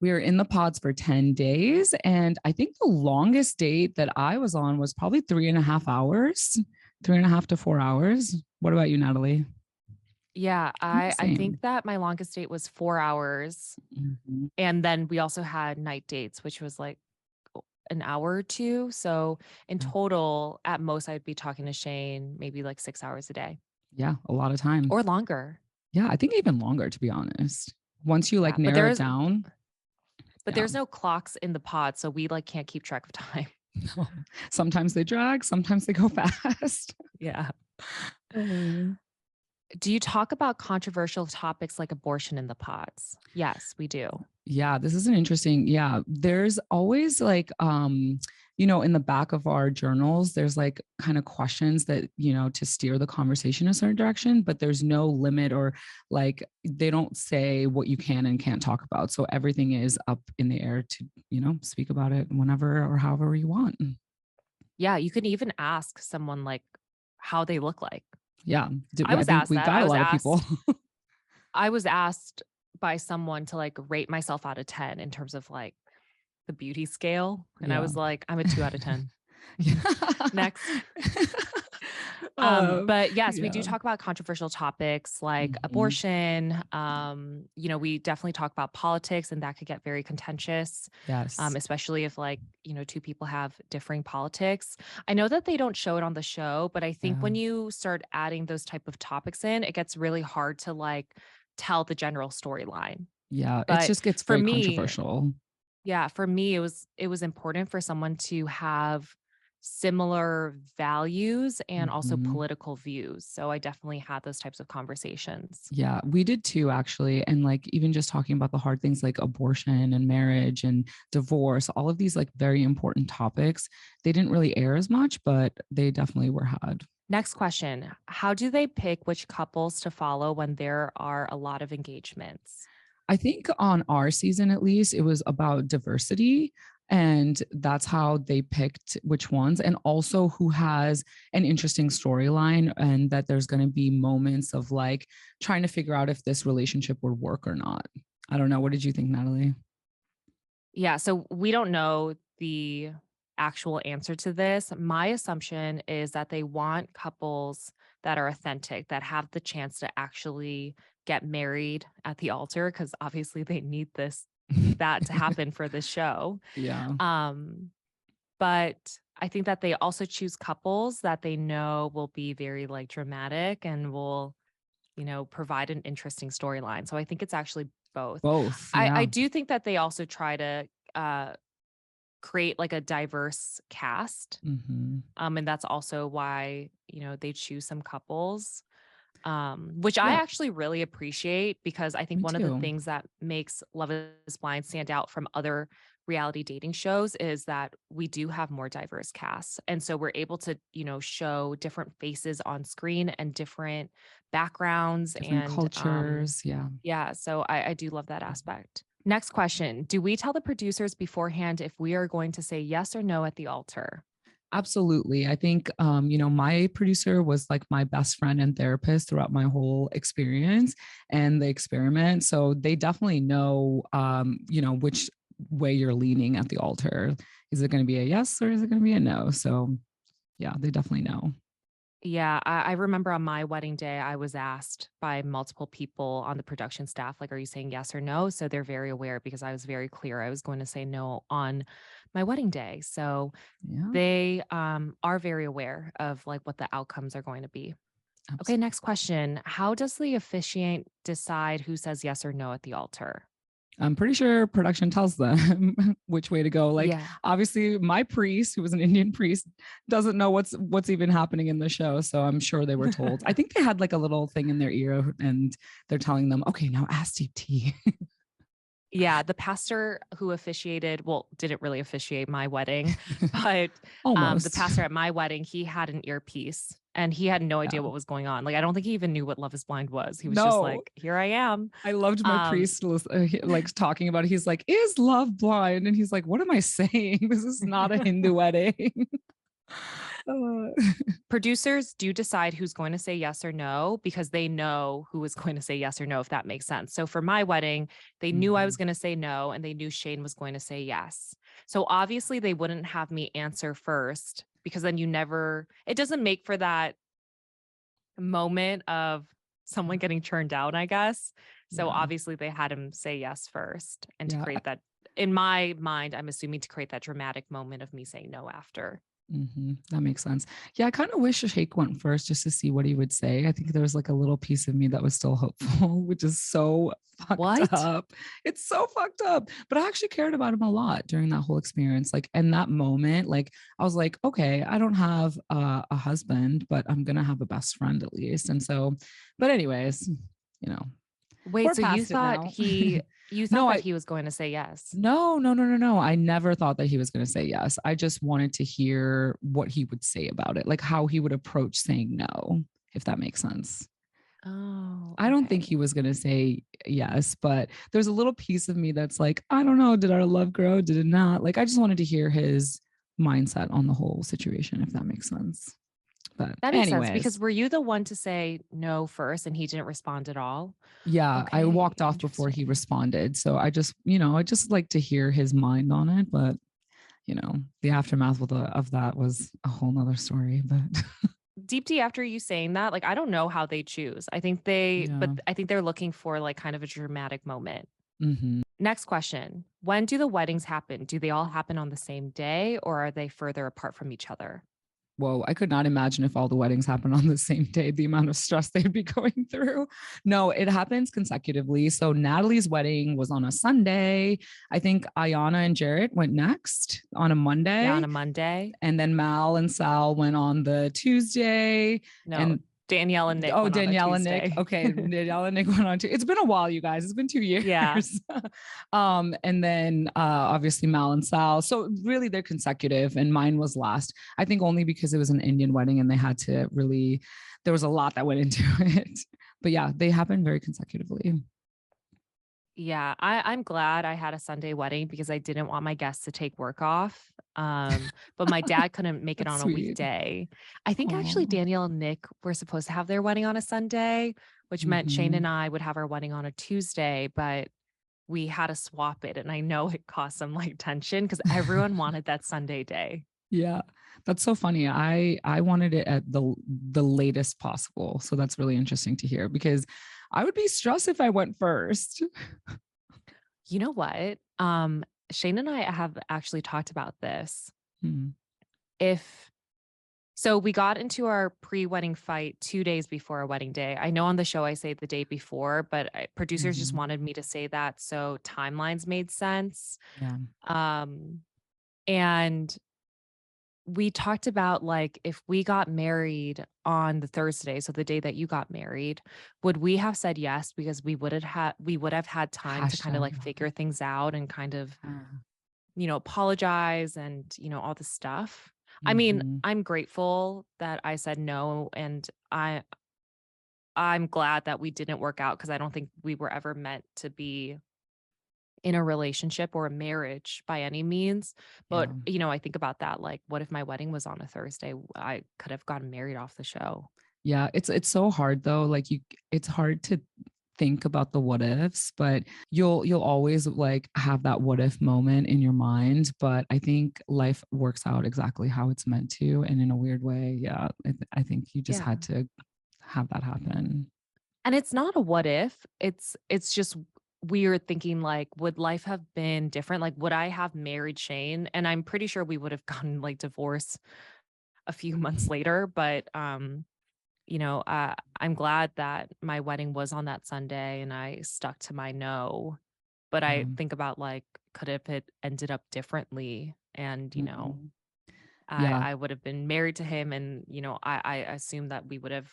We were in the pods for 10 days. And I think the longest date that I was on was probably 3.5 hours, 3.5 to 4 hours. What about you, Natalie? Yeah, I think the I same. think that my longest date was 4 hours. Mhm. And then we also had night dates, which was like an hour or two. So in Yeah. total, at most, I'd be talking to Shane maybe like 6 hours a day Yeah, a lot of time. or longer. Yeah, I think even longer, to be honest. Once you Yeah, like narrow it down. Yeah. there's no clocks in the pod, so we like can't keep track of time. Sometimes they drag, sometimes they go fast. Yeah. Mm. Do you talk about controversial topics like abortion in the pods? Yes, we do. Yeah, this is an interesting. Yeah, there's always like in the back of our journals, there's like kind of questions that, to steer the conversation a certain direction, but there's no limit or like they don't say what you can and can't talk about. So everything is up in the air to, speak about it whenever or however you want. Yeah, you can even ask someone like how they look like. Yeah. I I was think asked we that. got a lot of people. I was asked by someone to like rate myself out of 10 in terms of like the beauty scale. And I Yeah. was like, I'm a 2 out of 10. Yeah. Next. Um, But yes, we do yeah. talk about controversial topics like Mhm. abortion. We definitely talk about politics, and that could get very contentious, Yes. especially if like, two people have differing politics. I know that they don't show it on the show, but I think Yeah. when you start adding those type of topics in, it gets really hard to like tell the general storyline. Yeah. It But just gets for very me, controversial. yeah, for me, it was important for someone to have similar values and also Mhm. political views. So I definitely had those types of conversations. Yeah, we did too, actually. And like, even just talking about the hard things like abortion and marriage and divorce, all of these like very important topics, they didn't really air as much, but they definitely were had. Next question. How do they pick which couples to follow when there are a lot of engagements? I think on our season, at least, it was about diversity. And that's how they picked which ones, and also who has an interesting storyline, and that there's going to be moments of like trying to figure out if this relationship would work or not. I don't know. What did you think, Natalie? Yeah, so we don't know the actual answer to this. My assumption is that they want couples that are authentic, that have the chance to actually get married at the altar, because obviously they need that to happen for this show. Yeah. Um, but I think that they also choose couples that they know will be very like dramatic and will, provide an interesting storyline. So I think it's actually both. Both. I Yeah. do think that they also try to create like a diverse cast. Hmm. And that's also why, they choose some couples, which I Yeah. actually really appreciate, because I think Me one of the too. things that makes Love is Blind stand out from other reality dating shows is that we do have more diverse casts. And so we're able to, show different faces on screen and different backgrounds. Different And cultures. Yeah. yeah, so I do love that aspect. Next question. Do we tell the producers beforehand if we are going to say yes or no at the altar? Absolutely. I think, my producer was like my best friend and therapist throughout my whole experience and the experiment. So they definitely know, which way you're leaning at the altar. Is it going to be a yes or is it going to be a no? So, yeah, they definitely know. Yeah, I remember on my wedding day, I was asked by multiple people on the production staff, like, are you saying yes or no? So they're very aware, because I was very clear I was going to say no on my wedding day. So Yeah, they are very aware of like what the outcomes are going to be. Okay, absolutely. next question. How does the officiant decide who says yes or no at the altar? I'm pretty sure production tells them which way to go. Like, Yeah. obviously, my priest, who was an Indian priest, doesn't know what's even happening in the show. So I'm sure they were told. I think they had like a little thing in their ear, and they're telling them, "Okay, now ask Deepti." Yeah, the pastor who officiated, well, didn't really officiate my wedding, but the Almost. pastor at my wedding, he had an earpiece and he had no idea Yeah. what was going on. Like, I don't think he even knew what Love is Blind was. He was just No, like, here I am. I loved my Um, priest like talking about it. He's like, "Is love blind?" And he's like, "What am I saying? This is not a Hindu wedding." Uh, Producers do decide who's going to say yes or no, because they know who is going to say yes or no, if that makes sense. So for my wedding, they knew I was mhm. going to say no, and they knew Shane was going to say yes. So obviously they wouldn't have me answer first, because then it doesn't make for that moment of someone getting turned down, I guess. So Yeah. obviously they had him say yes first, and to Yeah. create that, in my mind, I'm assuming to create that dramatic moment of me saying no after. That makes sense. Yeah, I kind of wish Shake went first just to see what he would say. I think there was like a little piece of me that was still hopeful, which is so fucked What? up. It's so fucked up. But I actually cared about him a lot during that whole experience. Like in that moment, like I was like, okay, I don't have a husband, but I'm gonna have a best friend at least. And so, but anyways, you know, Wait, we're so you past it thought now. you thought No, that I he was going to say yes? no, no, no, no, no. I never thought that he was going to say yes. I just wanted to hear what he would say about it, like how he would approach saying no, if that makes sense. Oh, I don't think okay. he was going to say yes, but there's a little piece of me that's like, I don't know, did our love grow? Did it not? Like, I just wanted to hear his mindset on the whole situation, if that makes sense. But That makes sense, because anyways, were you the one to say no first and he didn't respond at all? yeah, I Okay, walked off before he interesting. responded. So I just like to hear his mind on it. But, the aftermath of that was a whole nother story. But Deepti, after you saying that, like, I don't know how they choose. But yeah. I think they're looking for like kind of a dramatic moment. Hmm. Next question. When do the weddings happen? Do they all happen on the same day, or are they further apart from each other? Whoa, I could not imagine if all the weddings happened on the same day, the amount of stress they'd be going through. No, it happens consecutively. So Natalie's wedding was on a Sunday. I think Ayana and Jarrett went next on a Yeah, on Monday. a Monday. And then Mal and Sal went on the Tuesday. No, And Danielle and Nick went on a Danielle and Nick. Tuesday. Okay, Danielle and Nick went on to. It's been a while, you guys. It's been 2 years. Yeah. And then obviously Mal and Sal. So really, they're consecutive, and mine was last. I think only because it was an Indian wedding, and they had to really. There was a lot that went into it, but yeah, they happened very consecutively. Yeah, I'm glad I had a Sunday wedding because I didn't want my guests to take work off. But my dad couldn't make it That's on a sweet. weekday. I think actually Oh. Danielle and Nick were supposed to have their wedding on a Sunday, which meant Shane Mm-hmm. and I would have our wedding on a Tuesday, but we had to swap it. And I know it caused some like tension because everyone wanted that Sunday day. Yeah, that's so funny. I wanted it at the latest possible. So that's really interesting to hear because I would be stressed if I went first. You know what? Shane and I have actually talked about this. Hmm. If So we got into our pre-wedding fight 2 days before our wedding day. I know on the show I say the day before, but producers just Hmm. wanted me to say that so timelines made sense. Yeah. Um, and we talked about like if we got married on the Thursday, so the day that you got married, would we have said yes because we would have had time to kind of Hashtag. like figure things out and kind of, Uh, apologize and, all the stuff. I mean, mhm. I'm grateful that I said no, and I'm glad that we didn't work out because I don't think we were ever meant to be in a relationship or a marriage by any means. But, Yeah. I think about that, like, what if my wedding was on a Thursday? I could have gotten married off the show. Yeah. It's so hard though. Like it's hard to think about the what ifs, but you'll always like have that what if moment in your mind. But I think life works out exactly how it's meant to. And in a weird way, yeah, I think you just Yeah. had to have that happen. And it's not a what if, it's just weird thinking like, would life have been different? Like, would I have married Shane? And I'm pretty sure we would have gotten like divorced a few months later, but I'm glad that my wedding was on that Sunday and I stuck to my no. But I Yeah. think about like, could have it ended up differently? And, Mhm. I Yeah. I would have been married to him, and I assume that we would have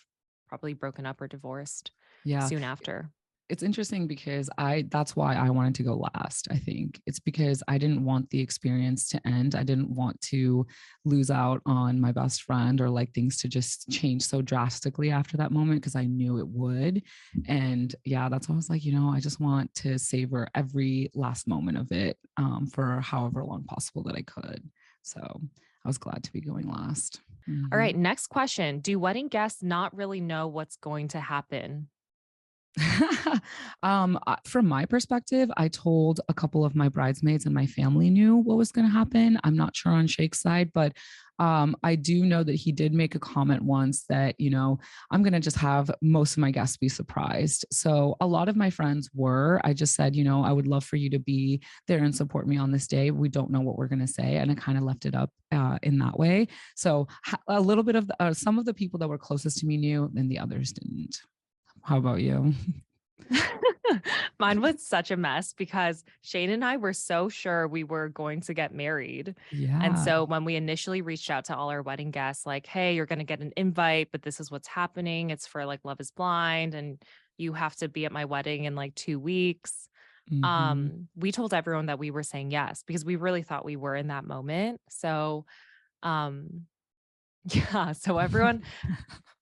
probably broken up or divorced Yeah. soon after. It's interesting because that's why I wanted to go last. I think it's because I didn't want the experience to end. I didn't want to lose out on my best friend or like things to just change so drastically after that moment because I knew it would. And yeah, that's why I was like, I just want to savor every last moment of it for however long possible that I could. So I was glad to be going last. All right, Mhm. next question. Do wedding guests not really know what's going to happen? From my perspective, I told a couple of my bridesmaids and my family knew what was going to happen. I'm not sure on Shake's side, but I do know that he did make a comment once that, I'm going to just have most of my guests be surprised. So a lot of my friends were. I just said, I would love for you to be there and support me on this day. We don't know what we're going to say. And I kind of left it up in that way. So a little bit of some of the people that were closest to me knew, and the others didn't. How about you? Mine was such a mess because Shane and I were so sure we were going to get married. And Yeah. so when we initially reached out to all our wedding guests, like, hey, you're going to get an invite, but this is what's happening. It's for like Love is Blind, and you have to be at my wedding in like 2 weeks. Mhm. We told everyone that we were saying yes because we really thought we were in that moment. So, um, yeah, so everyone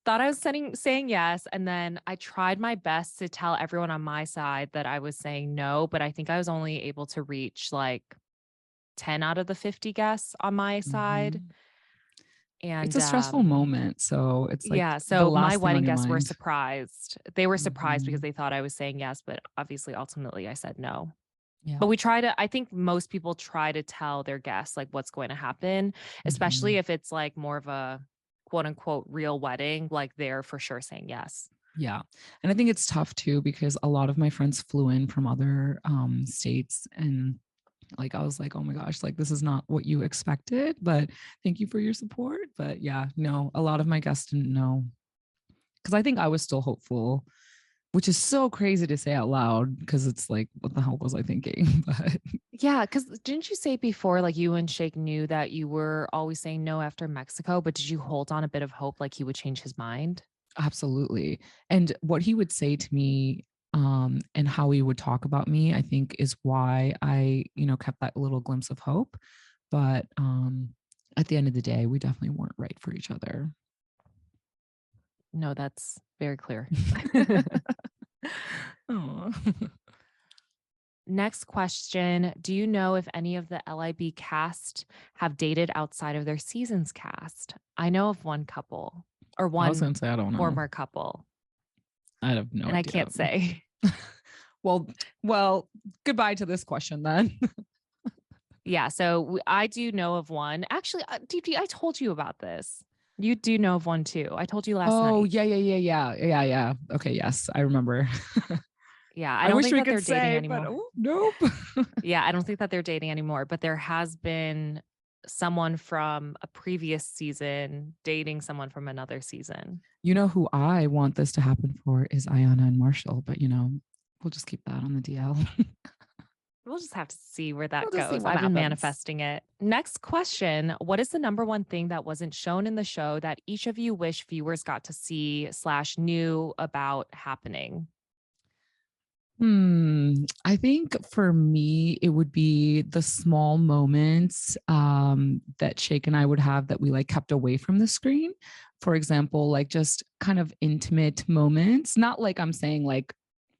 thought I was saying yes, and then I tried my best to tell everyone on my side that I was saying no, but I think I was only able to reach like 10 out of the 50 guests on my side. And it's a stressful moment. So it's like, yeah. the So my last thing on wedding your guests were mind. surprised. They were surprised because they thought I was saying yes, but obviously ultimately I said no. Yeah. But we try to, I think most people try to tell their guests like what's going to happen, especially if it's like more of a quote unquote real wedding, like they're for sure saying yes. Yeah. And I think it's tough too, because a lot of my friends flew in from other states, and like, I was like, oh my gosh, like this is not what you expected, but thank you for your support. But yeah, no, a lot of my guests didn't know, because I think I was still hopeful, which is so crazy to say out loud, because it's like, what the hell was I thinking? But yeah, because didn't you say before, like you and Shake knew that you were always saying no after Mexico, but did you hold on a bit of hope like he would change his mind? absolutely. And what he would say to me, and how he would talk about me, I think is why I, kept that little glimpse of hope. But at the end of the day, we definitely weren't right for each other. No, that's very clear. Next question. Do you know if any of the LIB cast have dated outside of their season's cast? I know of one couple or I was one gonna say, I don't know. former couple, I have no and I idea. can't say. Well, goodbye to this question then. Yeah, so I do know of one. Actually, Deepti, I told you about this. You do know of one too. I told you last night. Oh, yeah. Okay, yes, I remember. Yeah, I don't wish think we that they're could dating say, anymore. but nope. Yeah, I don't think that they're dating anymore, but there has been someone from a previous season dating someone from another season. You know who I want this to happen for is Ayana and Marshall, but we'll just keep that on the DL. We'll just have to see where that We'll just see goes. what I've been happens. manifesting it. Next question. What is the number one thing that wasn't shown in the show that each of you wish viewers got to see / knew about happening? I think for me, it would be the small moments that Shake and I would have that we like kept away from the screen. For example, like just kind of intimate moments, not like I'm saying like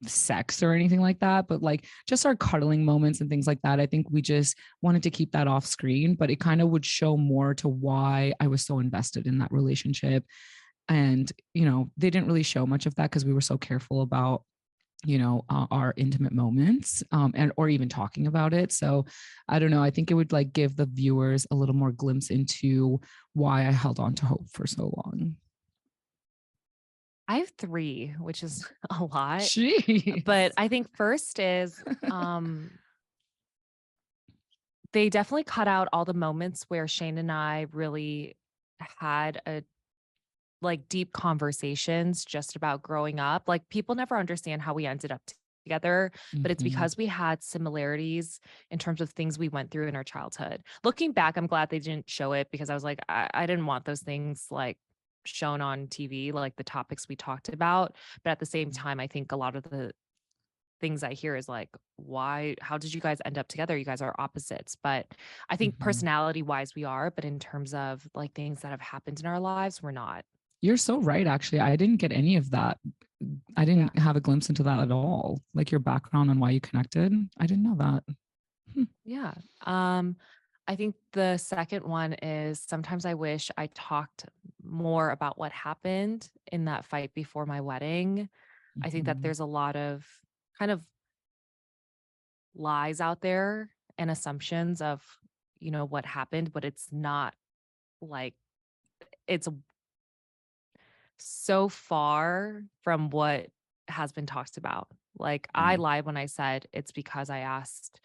sex or anything like that, but like just our cuddling moments and things like that. I think we just wanted to keep that off screen, but it kind of would show more to why I was so invested in that relationship. And, they didn't really show much of that because we were so careful about our intimate moments, and or even talking about it. So I don't know, I think it would like give the viewers a little more glimpse into why I held on to hope for so long. I have 3, which is a lot. Jeez. But I think first is they definitely cut out all the moments where Shane and I really had a like deep conversations just about growing up. Like people never understand how we ended up together, but it's because we had similarities in terms of things we went through in our childhood. Looking back, I'm glad they didn't show it because I was like, I didn't want those things like shown on TV, like the topics we talked about. But at the same time, I think a lot of the things I hear is like, how did you guys end up together? You guys are opposites. But I think personality wise, we are. But in terms of like things that have happened in our lives, we're not. You're so right. Actually, I didn't get any of that. I didn't have a glimpse into that at all. Like your background and why you connected. I didn't know that. Yeah. I think the second one is sometimes I wish I talked more about what happened in that fight before my wedding. I think that there's a lot of kind of lies out there and assumptions of, what happened, but it's not like it's so far from what has been talked about. Like I lied when I said it's because I asked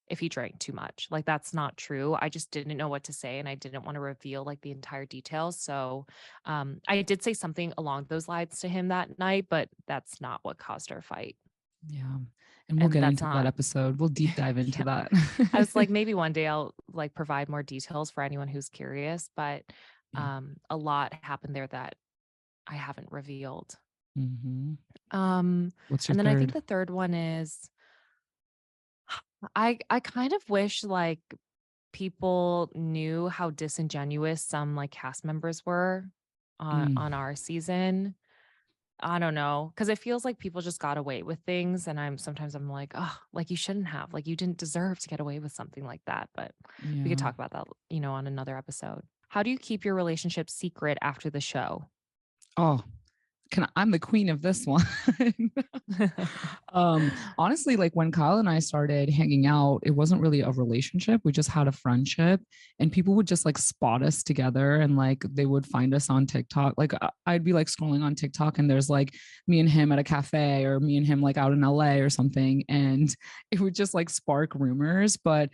if he drank too much. Like that's not true. I just didn't know what to say and I didn't want to reveal like the entire details. So I did say something along those lines to him that night, but that's not what caused our fight. Yeah. And we'll get into that episode. We'll deep dive into that. I was like, maybe one day I'll like provide more details for anyone who's curious, but a lot happened there that I haven't revealed. What's your and then third? I think the third one is I kind of wish like people knew how disingenuous some like cast members were on our season. I don't know, because it feels like people just got away with things, and I'm like, oh, like you shouldn't have, like you didn't deserve to get away with something like that. But we could Yeah. talk about that, on another episode. How do you keep your relationship secret after the show? Oh, I'm the queen of this one. Honestly, like when Kyle and I started hanging out, it wasn't really a relationship. We just had a friendship, and people would just like spot us together, and like they would find us on TikTok. Like I'd be like scrolling on TikTok, and there's like me and him at a cafe, or me and him like out in LA or something, and it would just like spark rumors. But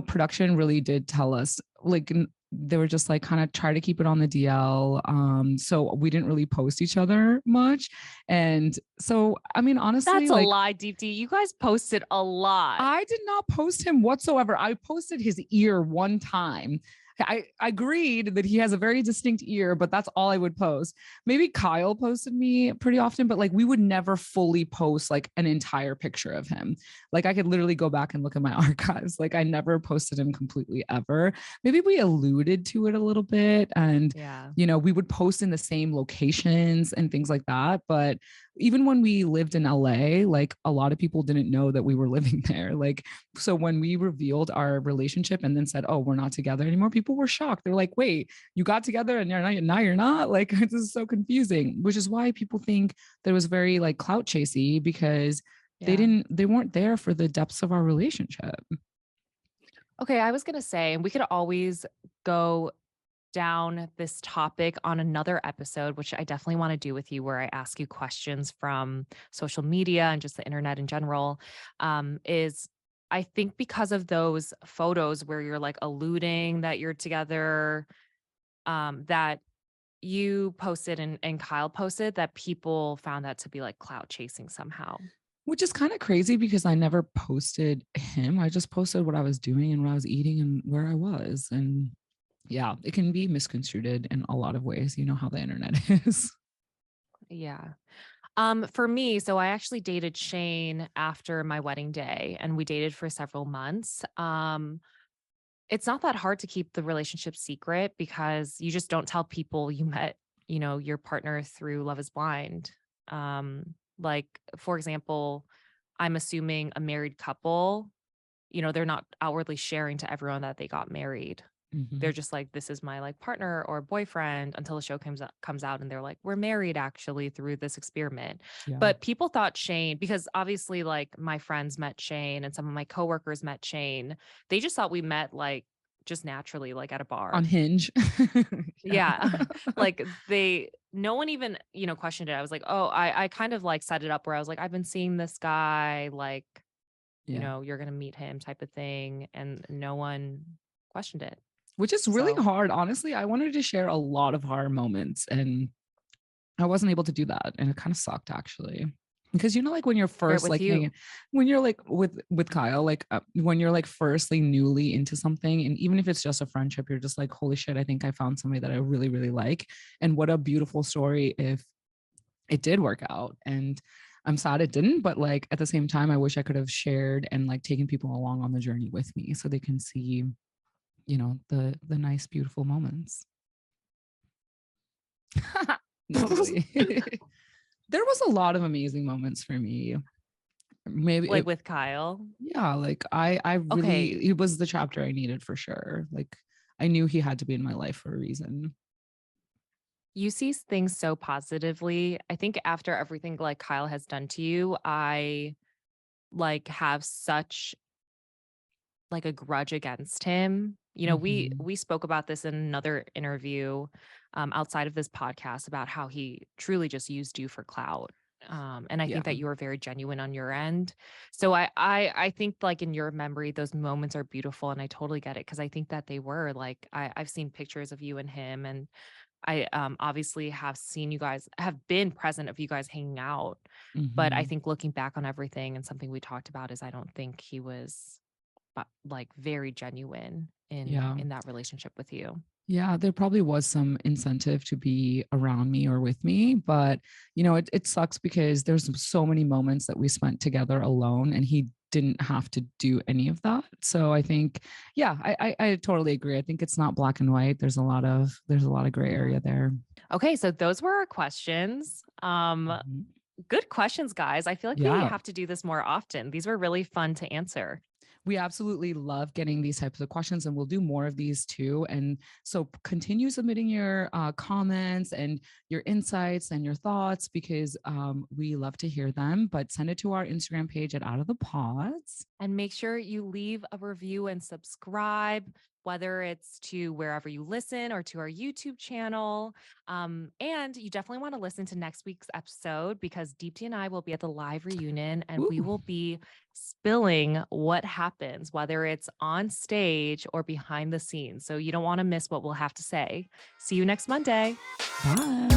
production really did tell us like they were just like kind of try to keep it on the DL. So we didn't really post each other much. And so, I mean, honestly, That's a like lie, Deepti. You guys posted a lot. I did not post him whatsoever. I posted his ear one time. I agreed that he has a very distinct ear, but that's all I would post. Maybe Kyle posted me pretty often, but like we would never fully post like an entire picture of him. Like I could literally go back and look at my archives. Like I never posted him completely ever. Maybe we alluded to it a little bit, and Yeah. we would post in the same locations and things like that. But even when we lived in LA, like a lot of people didn't know that we were living there. Like, so when we revealed our relationship and then said, "Oh, we're not together anymore," people were shocked. They're like, "Wait, you got together and now you're not?" Like, this is so confusing, which is why people think that it was very like clout chasey, because they weren't there for the depths of our relationship. Okay, I was going to say, and we could always go down this topic on another episode, which I definitely want to do with you, where I ask you questions from social media and just the internet in general. Is I think because of those photos where you're like alluding that you're together, that you posted and Kyle posted, that people found that to be like clout chasing somehow. Which is kind of crazy because I never posted him. I just posted what I was doing and what I was eating and where I was. And yeah, it can be misconstrued in a lot of ways. You know how the internet is. Yeah. For me, so I actually dated Shane after my wedding day, and we dated for several months. It's not that hard to keep the relationship secret because you just don't tell people you met, your partner through Love is Blind. Like, for example, I'm assuming a married couple, they're not outwardly sharing to everyone that they got married. They're Mm-hmm. just like, this is my like partner or boyfriend, until the show comes out and they're like, we're married actually through this experiment. Yeah. But people thought Shane, because obviously like my friends met Shane and some of my coworkers met Shane. They just thought we met like just naturally, like at a On bar. Hinge. Yeah. Like no one even, questioned it. I was like, oh, I kind of like set it up where I was like, I've been seeing this guy, like, Yeah. you're going to meet him type of thing. And no one questioned it. Which is really So hard. Honestly, I wanted to share a lot of hard moments and I wasn't able to do that. And it kind of sucked actually. Because like when you're share it first with like you. hanging, when you're like with Kyle, like when you're like firstly newly into something, and even if it's just a friendship, you're just like, holy shit, I think I found somebody that I really, really like. And what a beautiful story if it did work out. And I'm sad it didn't, but like at the same time, I wish I could have shared and like taken people along on the journey with me so they can see, the nice, beautiful moments. Not really. There was a lot of amazing moments for me. Maybe Like with Kyle. yeah, like I really, Okay. it was the chapter I needed for sure. Like I knew he had to be in my life for a reason. You see things so positively. I think after everything like Kyle has done to you, I like have such like a grudge against him. Mm-hmm. We spoke about this in another interview outside of this podcast about how he truly just used you for clout. And I Yeah. think that you were very genuine on your end. So I think like in your memory, those moments are beautiful, and I totally get it because I think that they were like I've seen pictures of you and him, and I obviously have seen you guys have been present of you guys hanging out. But I Mm-hmm. think looking back on everything, and something we talked about, is I don't think he was like very genuine Yeah. in that relationship with you. Yeah, there probably was some incentive to be around me or with me, but it sucks because there's so many moments that we spent together alone and he didn't have to do any of that. So I think, yeah, I totally agree. I think it's not black and white. There's a lot of gray area there. Okay, so those were our questions. Mhm. Good questions, guys. I feel like we Yeah. have to do this more often. These were really fun to answer. We absolutely love getting these types of questions and we'll do more of these too. And so continue submitting your comments and your insights and your thoughts because we love to hear them, but send it to our Instagram page at Out of the Pods. And make sure you leave a review and subscribe, whether it's to wherever you listen or to our YouTube channel. And you definitely want to listen to next week's episode because Deepti and I will be at the live reunion and we Ooh. will be spilling what happens, whether it's on stage or behind the scenes. So you don't want to miss what we'll have to say. See you next Monday. Bye.